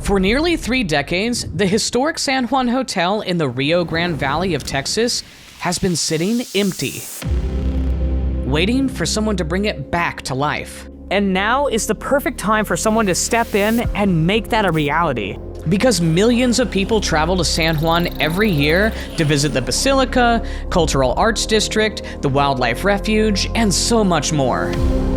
For nearly 3 decades, the historic San Juan Hotel in the Rio Grande Valley of Texas has been sitting empty, waiting for someone to bring it back to life. And now is the perfect time for someone to step in and make that a reality. Because millions of people travel to San Juan every year to visit the Basilica, Cultural Arts District, the Wildlife Refuge, and so much more.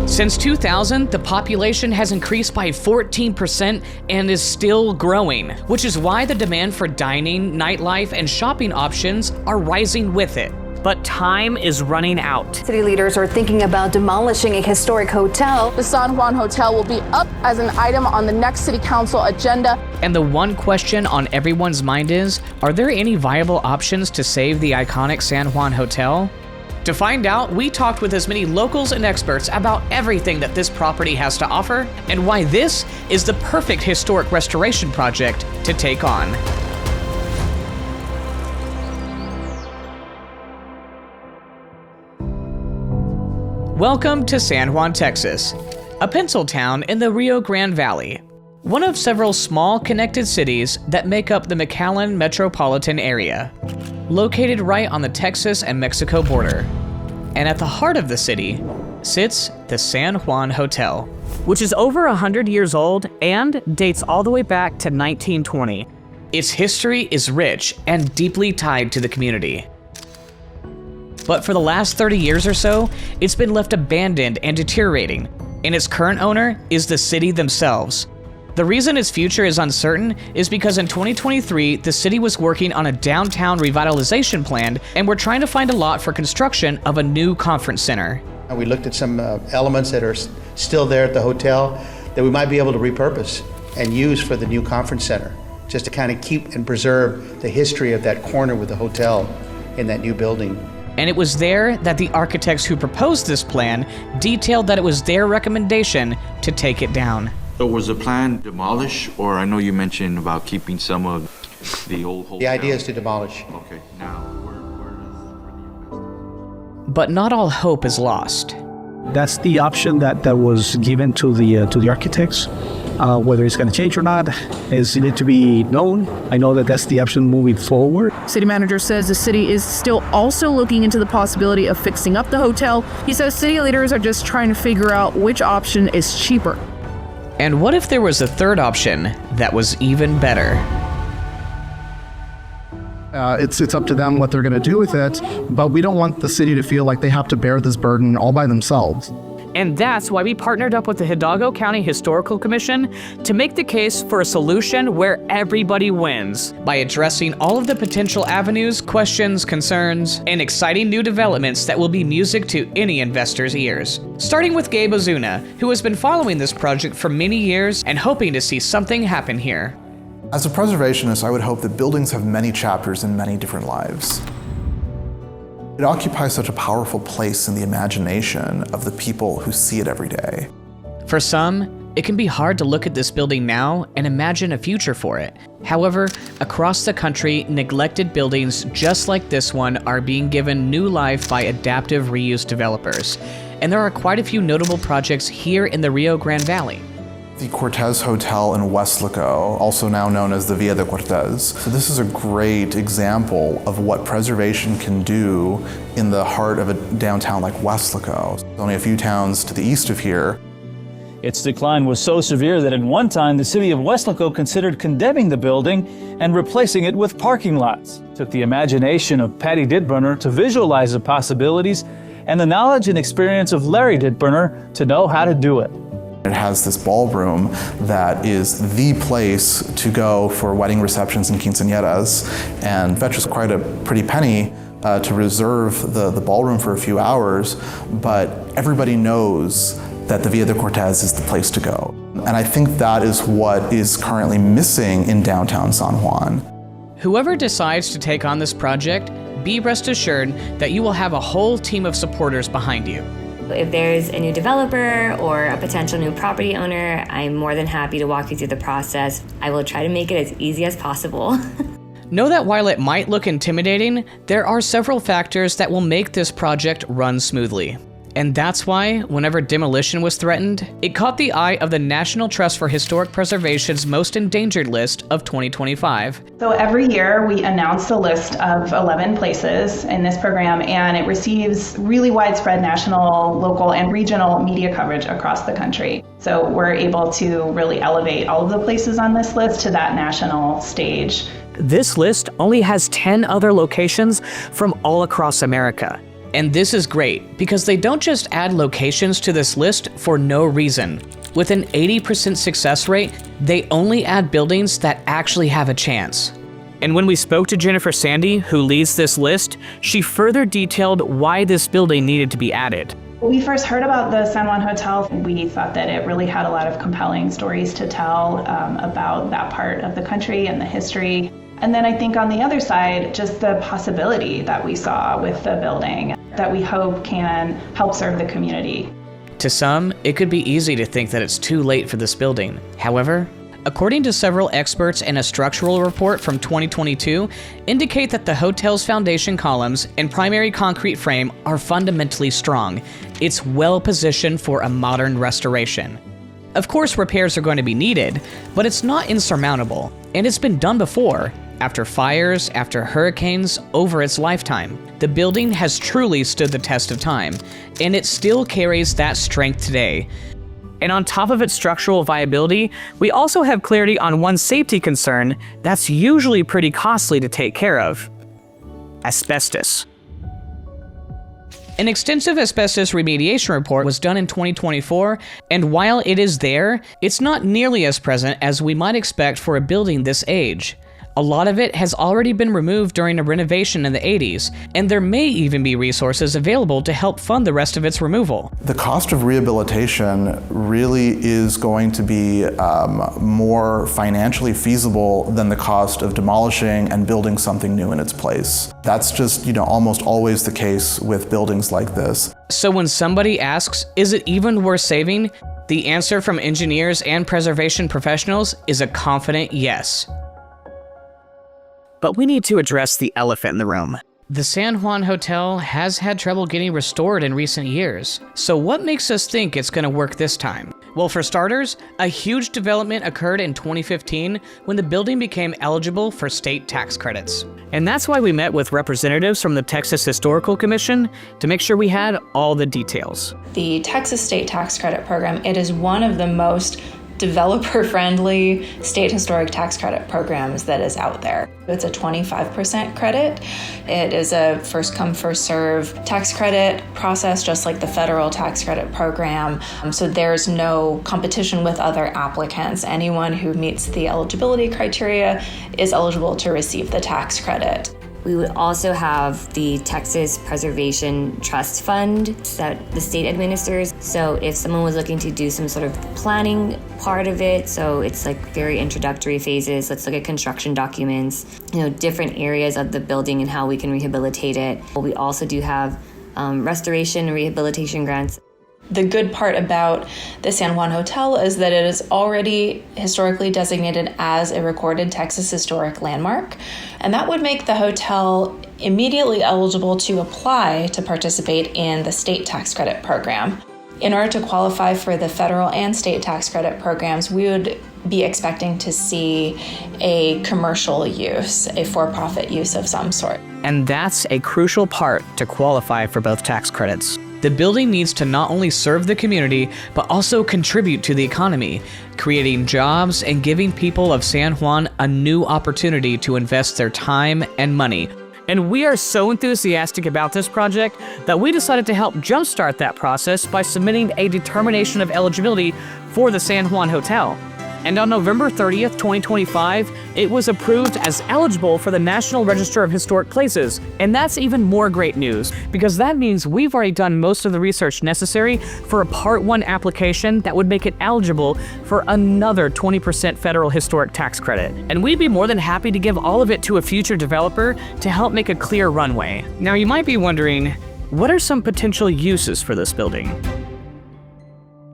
Since 2000, the population has increased by 14% and is still growing, which is why the demand for dining, nightlife, and shopping options are rising with it. But time is running out. City leaders are thinking about demolishing a historic hotel. The San Juan Hotel will be up as an item on the next city council agenda. And the one question on everyone's mind is, are there any viable options to save the iconic San Juan Hotel? To find out, we talked with as many locals and experts about everything that this property has to offer and why this is the perfect historic restoration project to take on. Welcome to San Juan, Texas, a pencil town in the Rio Grande Valley, one of several small connected cities that make up the McAllen metropolitan area, located right on the Texas and Mexico border. And at the heart of the city sits the San Juan Hotel, which is over 100 years old and dates all the way back to 1920. Its history is rich and deeply tied to the community. But for the last 30 years or so, it's been left abandoned and deteriorating, and its current owner is the city themselves. The reason its future is uncertain is because in 2023, the city was working on a downtown revitalization plan and were trying to find a lot for construction of a new conference center. We looked at some elements that are still there at the hotel that we might be able to repurpose and use for the new conference center, just to kind of keep and preserve the history of that corner with the hotel in that new building. And it was there that the architects who proposed this plan detailed that it was their recommendation to take it down. So was the plan demolish, or I know you mentioned about keeping some of the old hotel? The idea is to demolish. Okay, now where But not all hope is lost. That's the option that was given to the architects. Whether it's going to change or not is yet to be known. I know that that's the option moving forward. City manager says the city is still also looking into the possibility of fixing up the hotel. He says city leaders are just trying to figure out which option is cheaper. And what if there was a third option that was even better? It's up to them what they're going to do with it, but we don't want the city to feel like they have to bear this burden all by themselves. And that's why we partnered up with the Hidalgo County Historical Commission to make the case for a solution where everybody wins. By addressing all of the potential avenues, questions, concerns, and exciting new developments that will be music to any investor's ears. Starting with Gabe Ozuna, who has been following this project for many years and hoping to see something happen here. As a preservationist, I would hope that buildings have many chapters in many different lives. It occupies such a powerful place in the imagination of the people who see it every day. For some, it can be hard to look at this building now and imagine a future for it. However, across the country, neglected buildings just like this one are being given new life by adaptive reuse developers. And there are quite a few notable projects here in the Rio Grande Valley. The Cortez Hotel in Westlaco, also now known as the Villa de Cortez. So this is a great example of what preservation can do in the heart of a downtown like Westlaco. Only a few towns to the east of here. Its decline was so severe that at one time the city of Westlaco considered condemning the building and replacing it with parking lots. It took the imagination of Patty Didburner to visualize the possibilities and the knowledge and experience of Larry Didburner to know how to do it. It has this ballroom that is the place to go for wedding receptions and quinceañeras, and fetches quite a pretty penny to reserve the ballroom for a few hours, but everybody knows that the Villa de Cortez is the place to go. And I think that is what is currently missing in downtown San Juan. Whoever decides to take on this project, be rest assured that you will have a whole team of supporters behind you. If there's a new developer or a potential new property owner, I'm more than happy to walk you through the process. I will try to make it as easy as possible. Know that while it might look intimidating, there are several factors that will make this project run smoothly. And that's why, whenever demolition was threatened, it caught the eye of the National Trust for Historic Preservation's Most Endangered list of 2025. So every year we announce a list of 11 places in this program, and it receives really widespread national, local, and regional media coverage across the country. So we're able to really elevate all of the places on this list to that national stage. This list only has 10 other locations from all across America. And this is great because they don't just add locations to this list for no reason. With an 80% success rate, they only add buildings that actually have a chance. And when we spoke to Jennifer Sandy, who leads this list, she further detailed why this building needed to be added. When we first heard about the San Juan Hotel, we thought that it really had a lot of compelling stories to tell about that part of the country and the history. And then I think on the other side, just the possibility that we saw with the building that we hope can help serve the community. To some, it could be easy to think that it's too late for this building. However, according to several experts and a structural report from 2022, indicate that the hotel's foundation columns and primary concrete frame are fundamentally strong. It's well positioned for a modern restoration. Of course, repairs are going to be needed, but it's not insurmountable, and it's been done before. After fires, after hurricanes, over its lifetime, the building has truly stood the test of time, and it still carries that strength today. And on top of its structural viability, we also have clarity on one safety concern that's usually pretty costly to take care of: asbestos. An extensive asbestos remediation report was done in 2024, and while it is there, it's not nearly as present as we might expect for a building this age. A lot of it has already been removed during a renovation in the 80s, and there may even be resources available to help fund the rest of its removal. The cost of rehabilitation really is going to be more financially feasible than the cost of demolishing and building something new in its place. That's just, almost always the case with buildings like this. So when somebody asks, is it even worth saving? The answer from engineers and preservation professionals is a confident yes. But we need to address the elephant in the room. The San Juan Hotel has had trouble getting restored in recent years. So what makes us think it's going to work this time? Well, for starters, a huge development occurred in 2015 when the building became eligible for state tax credits. And that's why we met with representatives from the Texas Historical Commission to make sure we had all the details. The Texas State Tax Credit Program, it is one of the most developer-friendly state historic tax credit programs that is out there. It's a 25% credit. It is a first-come, first-serve tax credit process, just like the federal tax credit program. So there's no competition with other applicants. Anyone who meets the eligibility criteria is eligible to receive the tax credit. We would also have the Texas Preservation Trust Fund that the state administers. So if someone was looking to do some sort of planning part of it, so it's like very introductory phases, let's look at construction documents, different areas of the building and how we can rehabilitate it. We also do have restoration and rehabilitation grants. The good part about the San Juan Hotel is that it is already historically designated as a recorded Texas historic landmark, and that would make the hotel immediately eligible to apply to participate in the state tax credit program. In order to qualify for the federal and state tax credit programs, we would be expecting to see a commercial use, a for-profit use of some sort. And that's a crucial part to qualify for both tax credits. The building needs to not only serve the community, but also contribute to the economy, creating jobs and giving people of San Juan a new opportunity to invest their time and money. And we are so enthusiastic about this project that we decided to help jumpstart that process by submitting a determination of eligibility for the San Juan Hotel. And on November 30th, 2025, it was approved as eligible for the National Register of Historic Places. And that's even more great news, because that means we've already done most of the research necessary for a Part 1 application that would make it eligible for another 20% federal historic tax credit. And we'd be more than happy to give all of it to a future developer to help make a clear runway. Now you might be wondering, what are some potential uses for this building?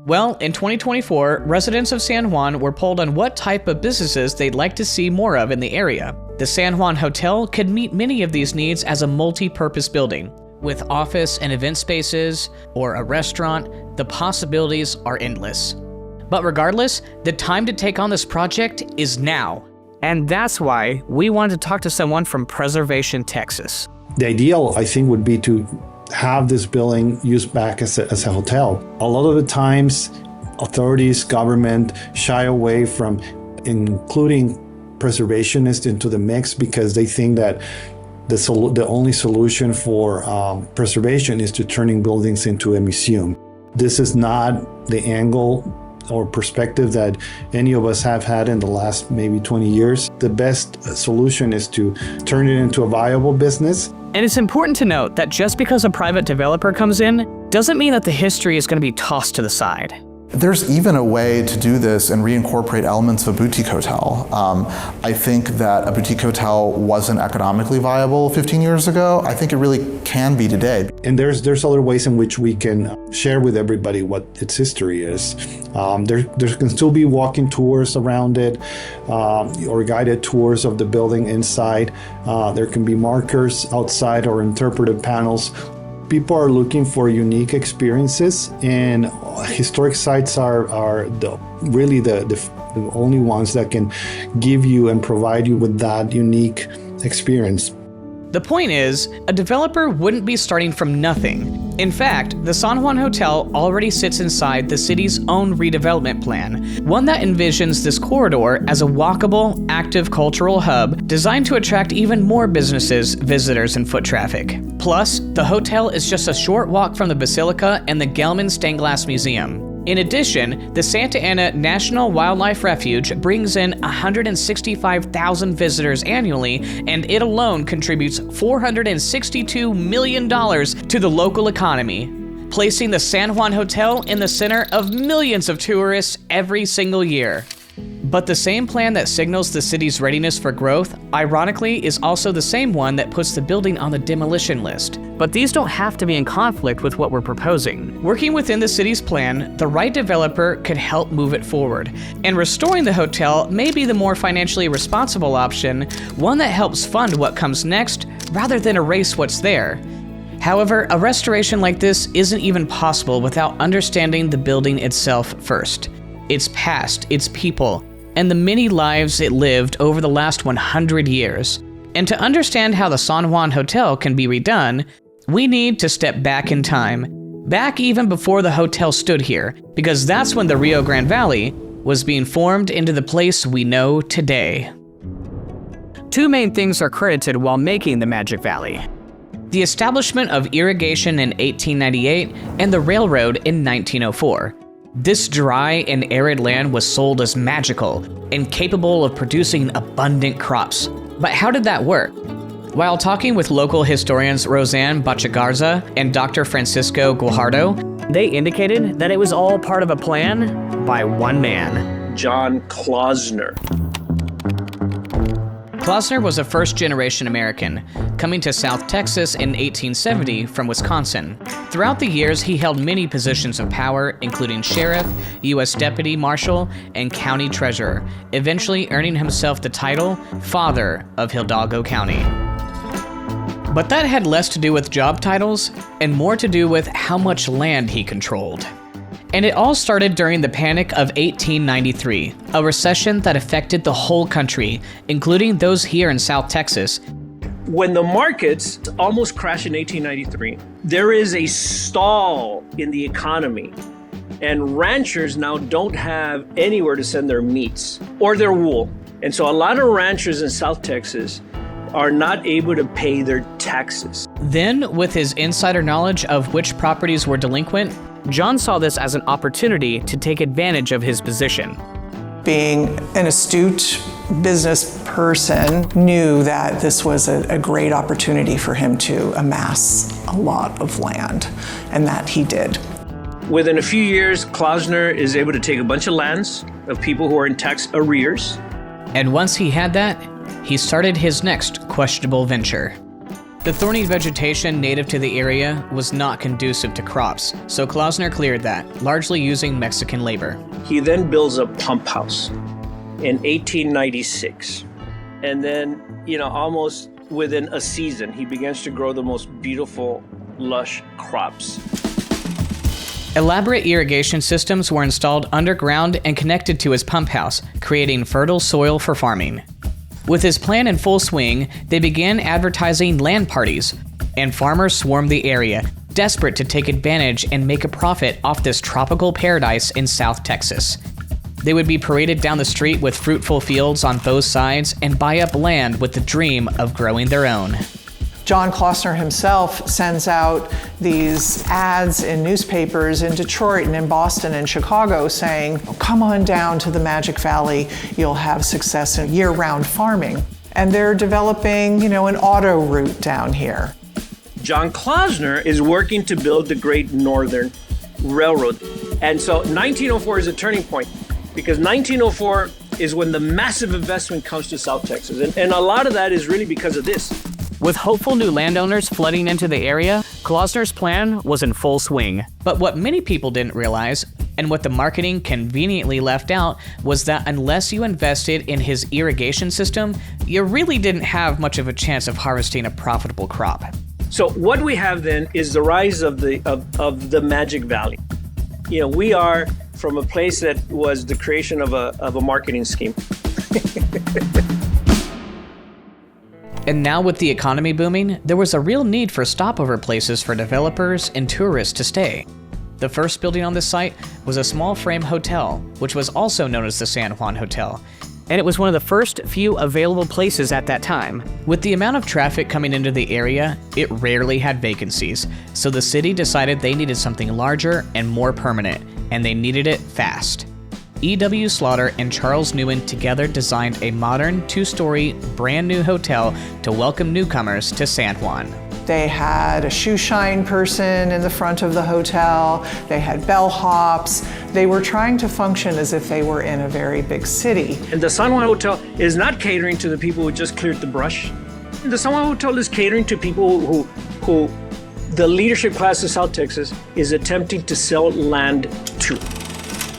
Well, in 2024, residents of San Juan were polled on what type of businesses they'd like to see more of in the area. The San Juan Hotel could meet many of these needs as a multi-purpose building. With office and event spaces, or a restaurant, the possibilities are endless. But regardless, the time to take on this project is now. And that's why we wanted to talk to someone from Preservation, Texas. The ideal, I think, would be to have this building used back as a hotel. A lot of the times, authorities, government shy away from including preservationists into the mix because they think that the only solution for preservation is to turning buildings into a museum. This is not the angle or perspective that any of us have had in the last maybe 20 years. The best solution is to turn it into a viable business. And it's important to note that just because a private developer comes in, doesn't mean that the history is going to be tossed to the side. There's even a way to do this and reincorporate elements of a boutique hotel. I think that a boutique hotel wasn't economically viable 15 years ago. I think it really can be today. And there's other ways in which we can share with everybody what its history is. There can still be walking tours around it, or guided tours of the building inside. There can be markers outside or interpretive panels. People are looking for unique experiences, and historic sites are really the only ones that can give you and provide you with that unique experience. The point is, a developer wouldn't be starting from nothing. In fact, the San Juan Hotel already sits inside the city's own redevelopment plan, one that envisions this corridor as a walkable, active cultural hub designed to attract even more businesses, visitors, and foot traffic. Plus, the hotel is just a short walk from the Basilica and the Gelman Stained Glass Museum. In addition, the Santa Ana National Wildlife Refuge brings in 165,000 visitors annually, and it alone contributes $462 million to the local economy, placing the San Juan Hotel in the center of millions of tourists every single year. But the same plan that signals the city's readiness for growth, ironically, is also the same one that puts the building on the demolition list. But these don't have to be in conflict with what we're proposing. Working within the city's plan, the right developer could help move it forward. And restoring the hotel may be the more financially responsible option, one that helps fund what comes next rather than erase what's there. However, a restoration like this isn't even possible without understanding the building itself first. Its past, its people, and the many lives it lived over the last 100 years. And to understand how the San Juan Hotel can be redone, we need to step back in time. Back even before the hotel stood here, because that's when the Rio Grande Valley was being formed into the place we know today. Two main things are credited while making the Magic Valley: the establishment of irrigation in 1898 and the railroad in 1904. This dry and arid land was sold as magical and capable of producing abundant crops. But how did that work? While talking with local historians Roseanne Bachagarza and Dr. Francisco Guajardo, they indicated that it was all part of a plan by one man, John Closner. Closner was a first-generation American, coming to South Texas in 1870 from Wisconsin. Throughout the years, he held many positions of power, including sheriff, U.S. deputy marshal, and county treasurer, eventually earning himself the title Father of Hidalgo County. But that had less to do with job titles and more to do with how much land he controlled. And it all started during the Panic of 1893, a recession that affected the whole country, including those here in South Texas. When the markets almost crashed in 1893, there is a stall in the economy, and ranchers now don't have anywhere to send their meats or their wool. And so a lot of ranchers in South Texas are not able to pay their taxes. Then, with his insider knowledge of which properties were delinquent, John saw this as an opportunity to take advantage of his position. Being an astute business person, knew that this was a great opportunity for him to amass a lot of land, and that he did. Within a few years, Closner is able to take a bunch of lands of people who are in tax arrears. And once he had that, he started his next questionable venture. The thorny vegetation native to the area was not conducive to crops, so Closner cleared that, largely using Mexican labor. He then builds a pump house in 1896. And then, almost within a season, he begins to grow the most beautiful lush crops. Elaborate irrigation systems were installed underground and connected to his pump house, creating fertile soil for farming. With his plan in full swing, they began advertising land parties, and farmers swarmed the area, desperate to take advantage and make a profit off this tropical paradise in South Texas. They would be paraded down the street with fruitful fields on both sides and buy up land with the dream of growing their own. John Closner himself sends out these ads in newspapers in Detroit and in Boston and Chicago saying, come on down to the Magic Valley, you'll have success in year-round farming. And they're developing, an auto route down here. John Closner is working to build the Great Northern Railroad. And so 1904 is a turning point, because 1904 is when the massive investment comes to South Texas. And a lot of that is really because of this. With hopeful new landowners flooding into the area, Closner's plan was in full swing. But what many people didn't realize, and what the marketing conveniently left out, was that unless you invested in his irrigation system, you really didn't have much of a chance of harvesting a profitable crop. So what we have then is the rise of the Magic Valley. We are from a place that was the creation of a marketing scheme. And now with the economy booming, there was a real need for stopover places for developers and tourists to stay. The first building on this site was a small frame hotel, which was also known as the San Juan Hotel. And it was one of the first few available places at that time. With the amount of traffic coming into the area, it rarely had vacancies, so the city decided they needed something larger and more permanent, and they needed it fast. E.W. Slaughter and Charles Newen together designed a modern, two-story, brand new hotel to welcome newcomers to San Juan. They had a shoe shine person in the front of the hotel. They had bellhops. They were trying to function as if they were in a very big city. And the San Juan Hotel is not catering to the people who just cleared the brush. The San Juan Hotel is catering to people who the leadership class of South Texas is attempting to sell land to.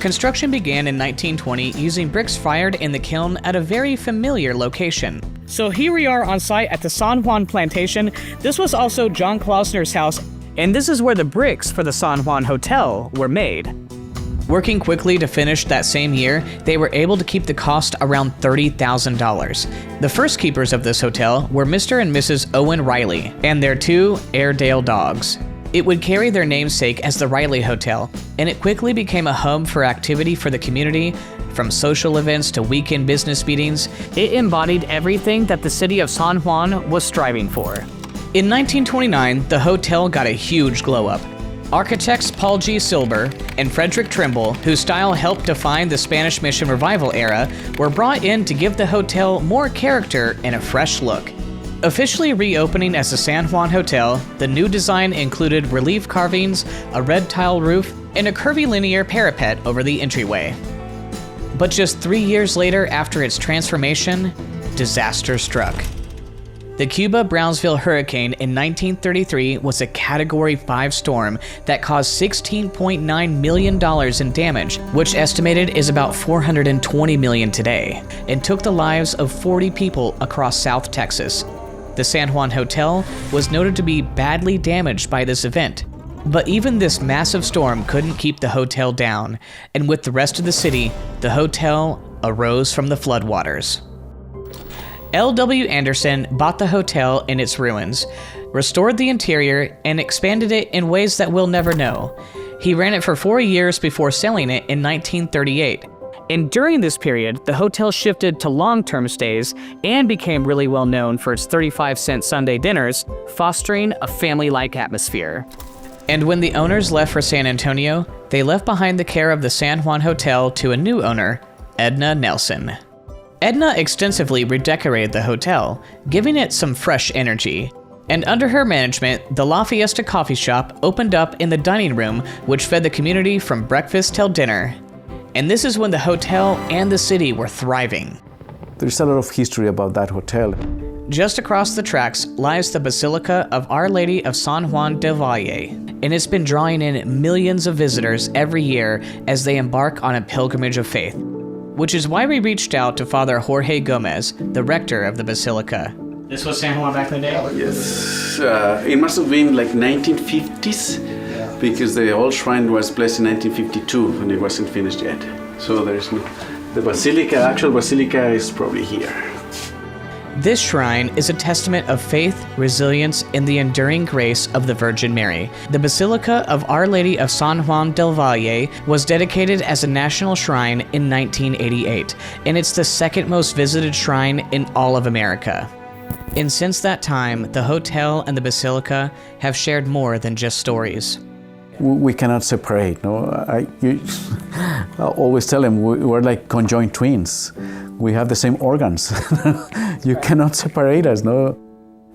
Construction began in 1920 using bricks fired in the kiln at a very familiar location. So here we are on site at the San Juan Plantation. This was also John Closner's house, and this is where the bricks for the San Juan Hotel were made. Working quickly to finish that same year, they were able to keep the cost around $30,000. The first keepers of this hotel were Mr. and Mrs. Owen Reiley and their two Airedale dogs. It would carry their namesake as the Reiley Hotel, and it quickly became a hub for activity for the community, from social events to weekend business meetings. It embodied everything that the city of San Juan was striving for. In 1929, the hotel got a huge glow-up. Architects Paul G. Silber and Frederick Trimble, whose style helped define the Spanish Mission Revival era, were brought in to give the hotel more character and a fresh look. Officially reopening as the San Juan Hotel, the new design included relief carvings, a red tile roof, and a curvilinear parapet over the entryway. But just 3 years later after its transformation, disaster struck. The Cuba-Brownsville hurricane in 1933 was a Category 5 storm that caused $16.9 million in damage, which estimated is about $420 million today, and took the lives of 40 people across South Texas. The San Juan Hotel was noted to be badly damaged by this event. But even this massive storm couldn't keep the hotel down, and with the rest of the city, the hotel arose from the floodwaters. L.W. Anderson bought the hotel in its ruins, restored the interior, and expanded it in ways that we'll never know. He ran it for 4 years before selling it in 1938. And during this period, the hotel shifted to long-term stays and became really well known for its 35-cent Sunday dinners, fostering a family-like atmosphere. And when the owners left for San Antonio, they left behind the care of the San Juan Hotel to a new owner, Edna Nelson. Edna extensively redecorated the hotel, giving it some fresh energy. And under her management, the La Fiesta coffee shop opened up in the dining room, which fed the community from breakfast till dinner. And this is when the hotel and the city were thriving. There's a lot of history about that hotel. Just across the tracks lies the Basilica of Our Lady of San Juan del Valle, and it's been drawing in millions of visitors every year as they embark on a pilgrimage of faith, which is why we reached out to Father Jorge Gomez, the rector of the Basilica. This was San Juan back in the day? Yes. It must have been like 1950s, because the old shrine was placed in 1952 and it wasn't finished yet. So there's no, the basilica, actual basilica is probably here. This shrine is a testament of faith, resilience, and the enduring grace of the Virgin Mary. The Basilica of Our Lady of San Juan del Valle was dedicated as a national shrine in 1988, and it's the second most visited shrine in all of America. And since that time, the hotel and the basilica have shared more than just stories. We cannot separate. No, I always tell them we're like conjoined twins. We have the same organs. You cannot separate us. No.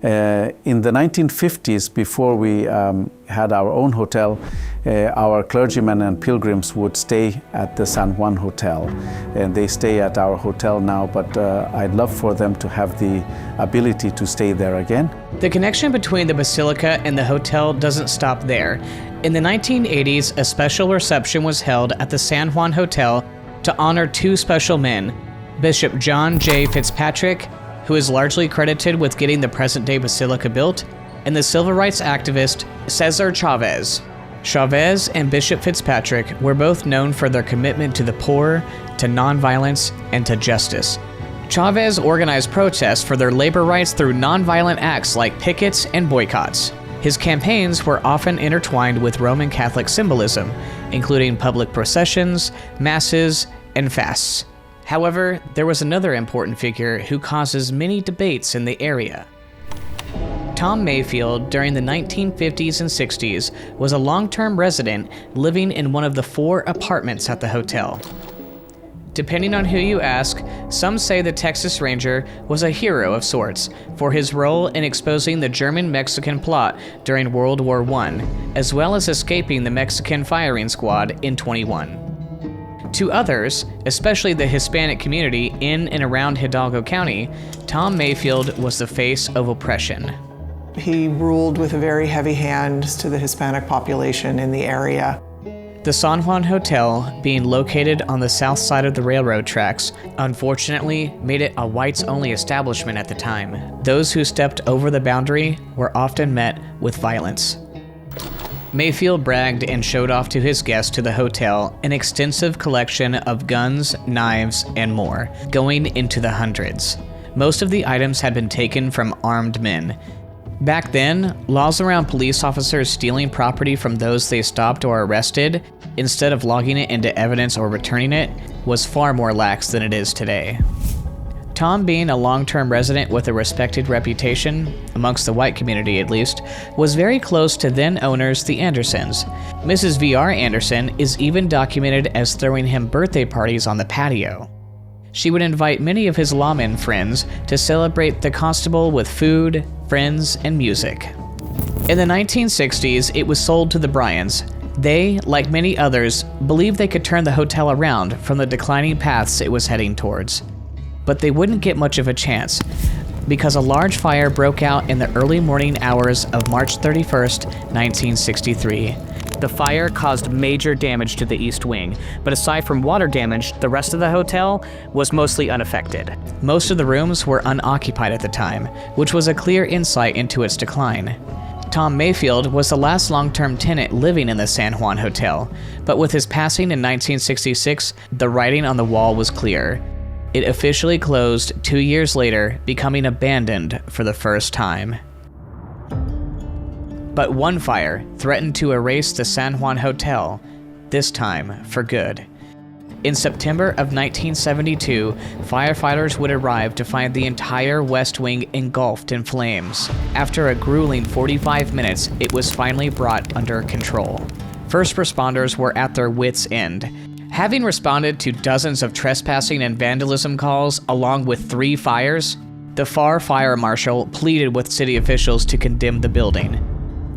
In the 1950s, before we had our own hotel, our clergymen and pilgrims would stay at the San Juan Hotel, and they stay at our hotel now, but I'd love for them to have the ability to stay there again. The connection between the basilica and the hotel doesn't stop there. In the 1980s, a special reception was held at the San Juan Hotel to honor two special men, Bishop John J. Fitzpatrick, who is largely credited with getting the present-day basilica built, and the civil rights activist Cesar Chavez. Chavez and Bishop Fitzpatrick were both known for their commitment to the poor, to nonviolence, and to justice. Chavez organized protests for their labor rights through nonviolent acts like pickets and boycotts. His campaigns were often intertwined with Roman Catholic symbolism, including public processions, masses, and fasts. However, there was another important figure who causes many debates in the area. Tom Mayfield, during the 1950s and 60s, was a long-term resident living in one of the 4 apartments at the hotel. Depending on who you ask, some say the Texas Ranger was a hero of sorts for his role in exposing the German-Mexican plot during World War I, as well as escaping the Mexican firing squad in 21. To others, especially the Hispanic community in and around Hidalgo County, Tom Mayfield was the face of oppression. He ruled with a very heavy hand to the Hispanic population in the area. The San Juan Hotel, being located on the south side of the railroad tracks, unfortunately made it a whites-only establishment at the time. Those who stepped over the boundary were often met with violence. Mayfield bragged and showed off to his guests to the hotel an extensive collection of guns, knives, and more, going into the hundreds. Most of the items had been taken from armed men. Back then, laws around police officers stealing property from those they stopped or arrested, instead of logging it into evidence or returning it, was far more lax than it is today. Tom, being a long-term resident with a respected reputation, amongst the white community at least, was very close to then-owners the Andersons. Mrs. V.R. Anderson is even documented as throwing him birthday parties on the patio. She would invite many of his lawmen friends to celebrate the constable with food, friends, and music. In the 1960s, it was sold to the Bryans. They, like many others, believed they could turn the hotel around from the declining paths it was heading towards. But they wouldn't get much of a chance, because a large fire broke out in the early morning hours of March 31st, 1963. The fire caused major damage to the east wing, but aside from water damage, the rest of the hotel was mostly unaffected. Most of the rooms were unoccupied at the time, which was a clear insight into its decline. Tom Mayfield was the last long-term tenant living in the San Juan Hotel, but with his passing in 1966, the writing on the wall was clear. It officially closed 2 years later, becoming abandoned for the first time. But one fire threatened to erase the San Juan Hotel, this time for good. In September of 1972, firefighters would arrive to find the entire West Wing engulfed in flames. After a grueling 45 minutes, it was finally brought under control. First responders were at their wits' end. Having responded to dozens of trespassing and vandalism calls along with 3 fires, the FAR fire marshal pleaded with city officials to condemn the building.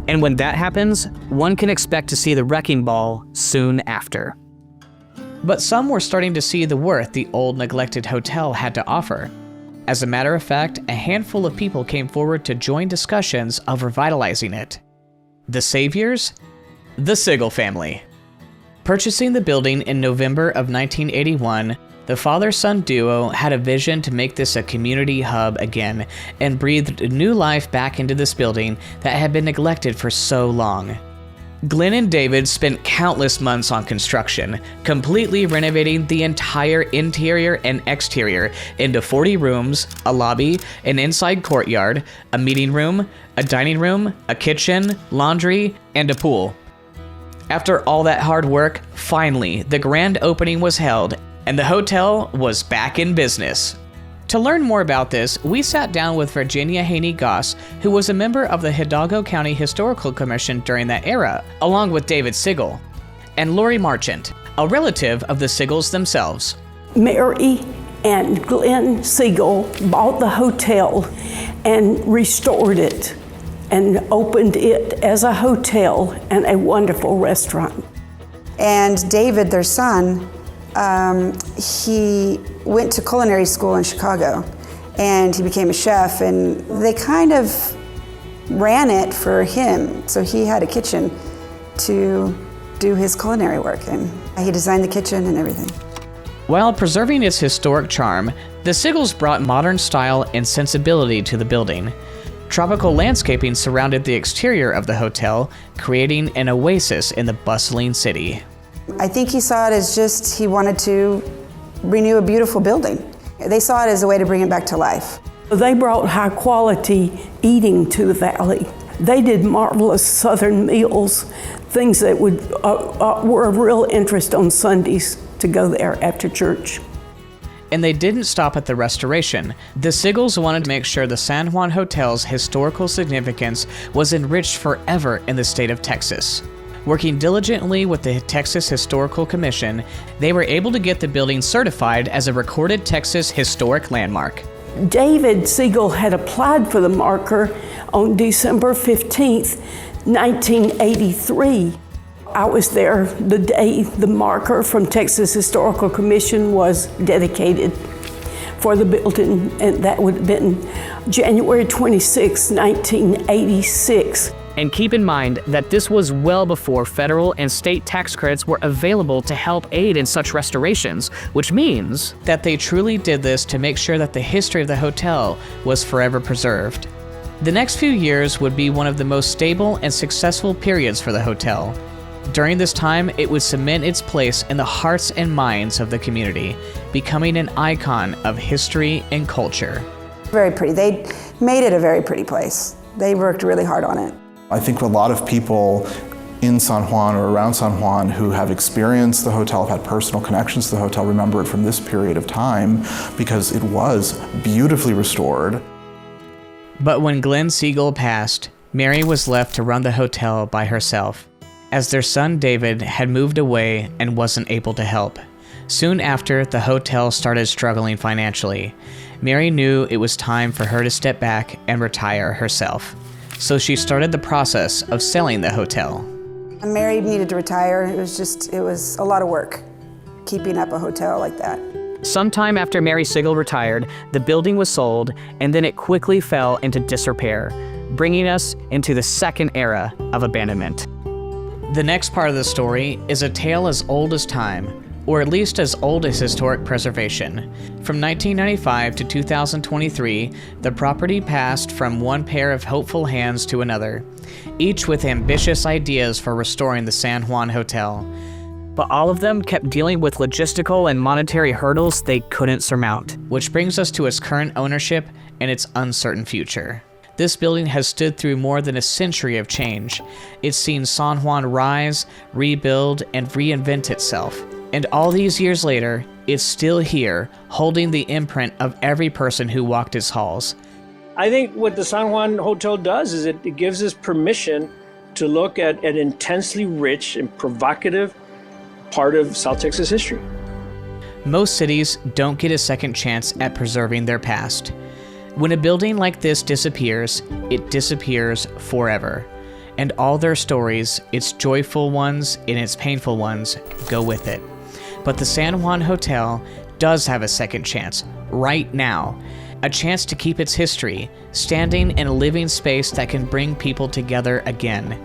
And when that happens, one can expect to see the wrecking ball soon after. But some were starting to see the worth the old neglected hotel had to offer. As a matter of fact, a handful of people came forward to join discussions of revitalizing it. The saviors? The Sigle family. Purchasing the building in November of 1981, The father-son duo had a vision to make this a community hub again and breathed new life back into this building that had been neglected for so long. Glenn and David spent countless months on construction, completely renovating the entire interior and exterior into 40 rooms, a lobby, an inside courtyard, a meeting room, a dining room, a kitchen, laundry, and a pool. After all that hard work, finally, the grand opening was held, and the hotel was back in business. To learn more about this, we sat down with Virginia Haney Goss, who was a member of the Hidalgo County Historical Commission during that era, along with David Sigle, and Lori Marchant, a relative of the Sigles themselves. Mary and Glenn Sigle bought the hotel and restored it and opened it as a hotel and a wonderful restaurant. And David, their son, he went to culinary school in Chicago and he became a chef, and they kind of ran it for him. So he had a kitchen to do his culinary work, and he designed the kitchen and everything. While preserving its historic charm, the Sigles brought modern style and sensibility to the building. Tropical landscaping surrounded the exterior of the hotel, creating an oasis in the bustling city. I think he saw it as just, he wanted to renew a beautiful building. They saw it as a way to bring it back to life. They brought high quality eating to the valley. They did marvelous Southern meals, things that were of real interest on Sundays to go there after church. And they didn't stop at the restoration. The Sigles wanted to make sure the San Juan Hotel's historical significance was enriched forever in the state of Texas. Working diligently with the Texas Historical Commission, they were able to get the building certified as a recorded Texas historic landmark. David Sigle had applied for the marker on December 15th, 1983. I was there the day the marker from Texas Historical Commission was dedicated for the building, and that would have been January 26, 1986. And keep in mind that this was well before federal and state tax credits were available to help aid in such restorations, which means that they truly did this to make sure that the history of the hotel was forever preserved. The next few years would be one of the most stable and successful periods for the hotel. During this time, it would cement its place in the hearts and minds of the community, becoming an icon of history and culture. Very pretty. They made it a very pretty place. They worked really hard on it. I think a lot of people in San Juan or around San Juan who have experienced the hotel, have had personal connections to the hotel, remember it from this period of time because it was beautifully restored. But when Glenn Sigle passed, Mary was left to run the hotel by herself, as their son David had moved away and wasn't able to help. Soon after, the hotel started struggling financially. Mary knew it was time for her to step back and retire herself. So she started the process of selling the hotel. Mary needed to retire. It was a lot of work, keeping up a hotel like that. sometime after Mary Sigle retired, the building was sold, and then it quickly fell into disrepair, bringing us into the second era of abandonment. The next part of the story is a tale as old as time, or at least as old as historic preservation. From 1995 to 2023, the property passed from one pair of hopeful hands to another, each with ambitious ideas for restoring the San Juan Hotel. But all of them kept dealing with logistical and monetary hurdles they couldn't surmount. Which brings us to its current ownership and its uncertain future. This building has stood through more than a century of change. It's seen San Juan rise, rebuild, and reinvent itself. And all these years later, it's still here, holding the imprint of every person who walked its halls. I think what the San Juan Hotel does is it gives us permission to look at an intensely rich and provocative part of South Texas history. Most cities don't get a second chance at preserving their past. When a building like this disappears, it disappears forever. And all their stories, its joyful ones and its painful ones, go with it. But the San Juan Hotel does have a second chance, right now. A chance to keep its history, standing in a living space that can bring people together again.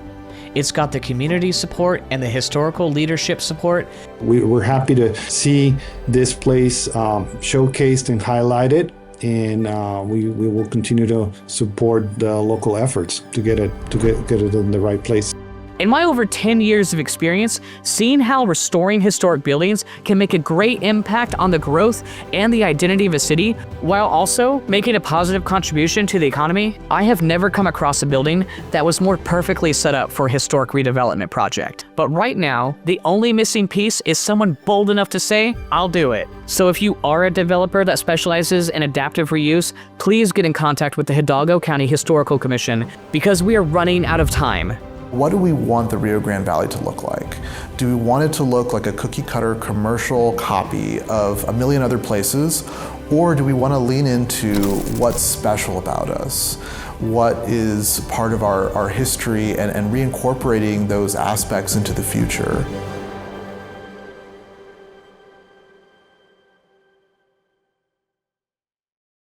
It's got the community support and the historical leadership support. We're happy to see this place showcased and highlighted, and we will continue to support the local efforts to get it in the right place. In my over 10 years of experience, seeing how restoring historic buildings can make a great impact on the growth and the identity of a city, while also making a positive contribution to the economy, I have never come across a building that was more perfectly set up for a historic redevelopment project. But right now, the only missing piece is someone bold enough to say, I'll do it. So if you are a developer that specializes in adaptive reuse, please get in contact with the Hidalgo County Historical Commission, because we are running out of time. What do we want the Rio Grande Valley to look like? Do we want it to look like a cookie-cutter commercial copy of a million other places? Or do we want to lean into what's special about us? What is part of our history and reincorporating those aspects into the future?